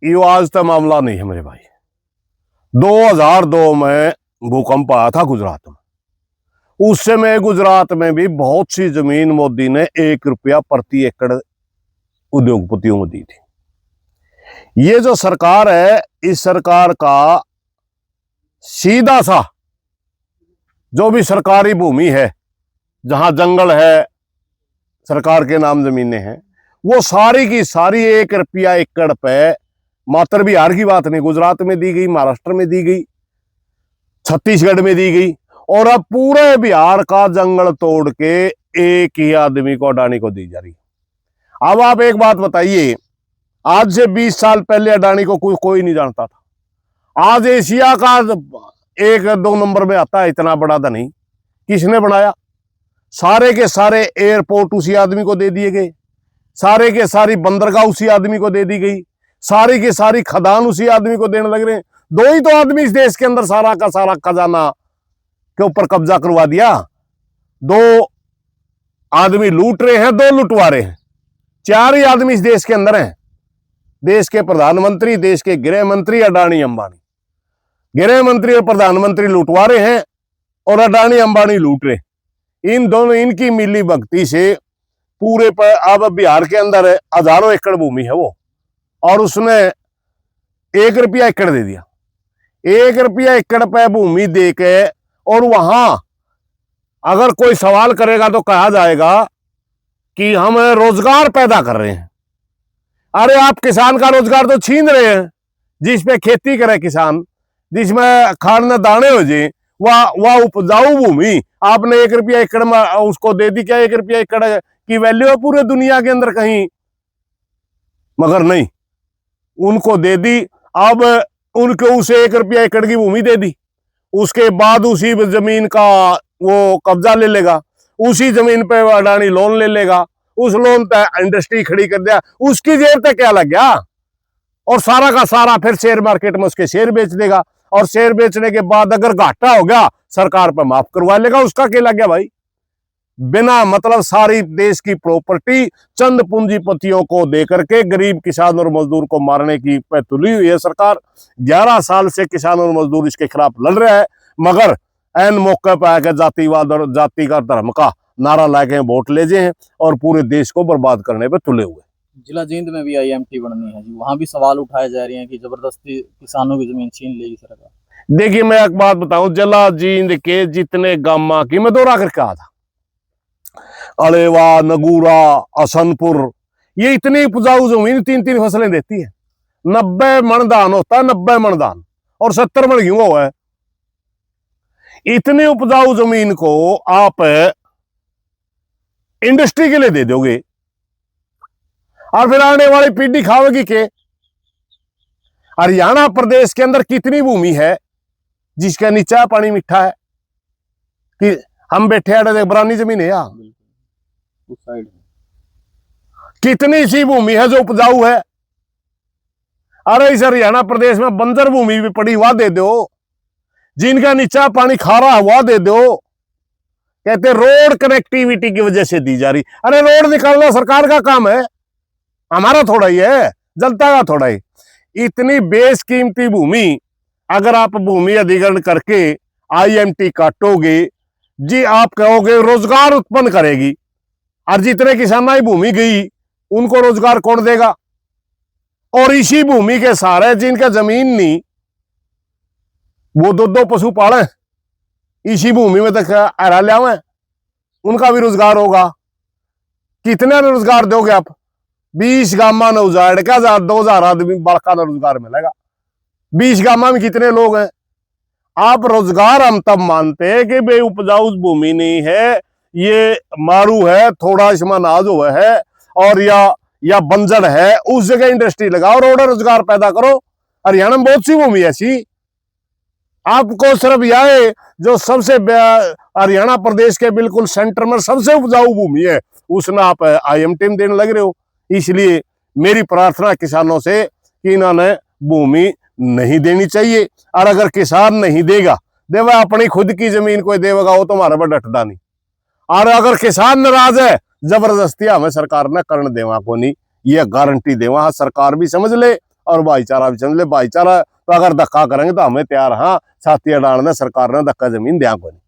ये आज तक मामला नहीं है मेरे भाई। 2002 में भूकंप आया था गुजरात में। उस समय गुजरात में भी बहुत सी जमीन मोदी ने 1 रुपया प्रति एकड़ उद्योगपतियों को दी थी। ये जो सरकार है, इस सरकार का सीधा सा जो भी सरकारी भूमि है, जहां जंगल है, सरकार के नाम जमीनें हैं, वो सारी की सारी 1 रुपया एकड़ पे, मात्र बिहार की बात नहीं, गुजरात में दी गई, महाराष्ट्र में दी गई, छत्तीसगढ़ में दी गई, और अब पूरे बिहार का जंगल तोड़ के एक ही आदमी को, अडानी को दी जा रही है। अब आप एक बात बताइए, आज से 20 साल पहले अडानी को कोई नहीं जानता था। आज एशिया का 1-2 नंबर में आता है, इतना बड़ा धनी। किसने बनाया? सारे के सारे एयरपोर्ट उसी आदमी को दे दिए गए, सारे के सारी बंदरगाह उसी आदमी को दे दी गई, सारी की सारी खदान उसी आदमी को देने लग रहे हैं। 2 ही तो आदमी इस देश के अंदर सारा का सारा खजाना के ऊपर कब्जा करवा दिया। 2 आदमी लूट रहे हैं, 2 लुटवा रहे हैं। 4 ही आदमी इस देश के अंदर हैं। देश के प्रधानमंत्री, देश के गृह मंत्री, अडानी अंबानी। गृह मंत्री और प्रधानमंत्री लुटवा रहे हैं और अडानी अंबानी लूट रहे। इन दोनों, इनकी मिली भक्ति से पूरे पर अब बिहार के अंदर हजारों एकड़ भूमि है वो, और उसने 1 रुपया एकड़ दे दिया। 1 रुपया एकड़ पे भूमि दे के, और वहां अगर कोई सवाल करेगा तो कहा जाएगा कि हम रोजगार पैदा कर रहे हैं। अरे आप किसान का रोजगार तो छीन रहे हैं। जिसपे खेती करे किसान, जिसमें खाने दाने हो जाए, वह उपजाऊ भूमि आपने 1 रुपया एकड़ में उसको दे दी। क्या 1 रुपया एकड़ की वैल्यू है पूरे दुनिया के अंदर कहीं? मगर नहीं, उनको दे दी। अब उनको उसे 1 रुपया एकड़ की भूमि दे दी, उसके बाद उसी जमीन का वो कब्जा ले लेगा, उसी जमीन पे अडानी लोन ले लेगा, उस लोन पे इंडस्ट्री खड़ी कर दिया, उसकी जेब तक क्या लग गया, और सारा का सारा फिर शेयर मार्केट में उसके शेयर बेच देगा, और शेयर बेचने के बाद अगर घाटा हो गया सरकार पर माफ करवा लेगा। उसका क्या लग गया भाई? बिना मतलब सारी देश की प्रॉपर्टी चंद पूंजीपतियों को देकर के गरीब किसान और मजदूर को मारने की पे तुली हुई है सरकार। 11 साल से किसान और मजदूर इसके खिलाफ लड़ रहा है, मगर एन मौके पर आकर जातिवाद और जाति का धर्म का नारा लाके वोट ले जाए और पूरे देश को बर्बाद करने पे तुले हुए। जिला जींद में भी आईएमटी बननी है जी, वहां भी सवाल उठाए जा रहे हैं कि जबरदस्ती किसानों की जमीन छीन लेगी सरकार। देखिए, मैं एक बात बताऊं, जिला जींद के जितने गामा की मैं दौरा करके आया था, अलेवा, नगूरा, असनपुर, ये इतनी उपजाऊ जमीन 3-3 फसलें देती है। 90 मन धान होता है, 90 मन धान, और 70 मन गेहूं हुआ है। इतनी उपजाऊ जमीन को आप इंडस्ट्री के लिए दे दोगे, और फिर आने वाली पीढ़ी खावेगी के? हरियाणा प्रदेश के अंदर कितनी भूमि है जिसका नीचा पानी मीठा है कि हम बैठे हैं, बरानी जमीन है या उस साइड कितनी सी भूमि है जो उपजाऊ है? अरे इस हरियाणा प्रदेश में बंजर भूमि भी पड़ी, वह दे दो। जिनका नीचा पानी खारा है वह दे दो। कहते रोड कनेक्टिविटी की वजह से दी जा रही। अरे रोड निकालना सरकार का काम है, हमारा थोड़ा ही है, जनता का थोड़ा ही। इतनी बेशकीमती भूमि अगर आप भूमि अधिग्रहण करके आईएमटी काटोगे जी, आप कहोगे रोजगार उत्पन्न करेगी, और जितने किसाना की भूमि गई उनको रोजगार कौन देगा? और इसी भूमि के सारे जिनका जमीन नहीं, वो 2-2 पशु पाले, इसी भूमि में तक हरा लिया हुआ, उनका भी रोजगार होगा। कितने रोजगार दोगे आप? 20 गामा ने उजाड़ का 2,000 आदमी बड़का रोजगार मिलेगा। 20 गामा में कितने लोग हैं? आप रोजगार हम तब मानते हैं कि बे उपजाऊ भूमि नहीं है, ये मारू है, थोड़ा इसमें अनाज हुआ है, और या बंजर है, उस जगह इंडस्ट्री लगाओ, रोड रोजगार पैदा करो। हरियाणा में बहुत सी भूमि ऐसी। आपको सिर्फ यह जो सबसे हरियाणा प्रदेश के बिल्कुल सेंटर में सबसे उपजाऊ भूमि है, उसमें आप आईएमटी में देने लग रहे हो। इसलिए मेरी प्रार्थना किसानों से कि इन्होंने भूमि नहीं देनी चाहिए, और अगर किसान नहीं देगा, देवा अपनी खुद की जमीन कोई देगा, वो तुम्हारे पर डटदा नहीं। और अगर किसान नाराज है, जबरदस्ती हमें सरकार ने करण देवा को नहीं, ये गारंटी देवा सरकार भी समझ ले और भाईचारा भी समझ ले। भाईचारा तो अगर धक्का करेंगे तो हमें तैयार, हाँ छाती डालने सरकार ने धक्का जमीन दिया को नहीं।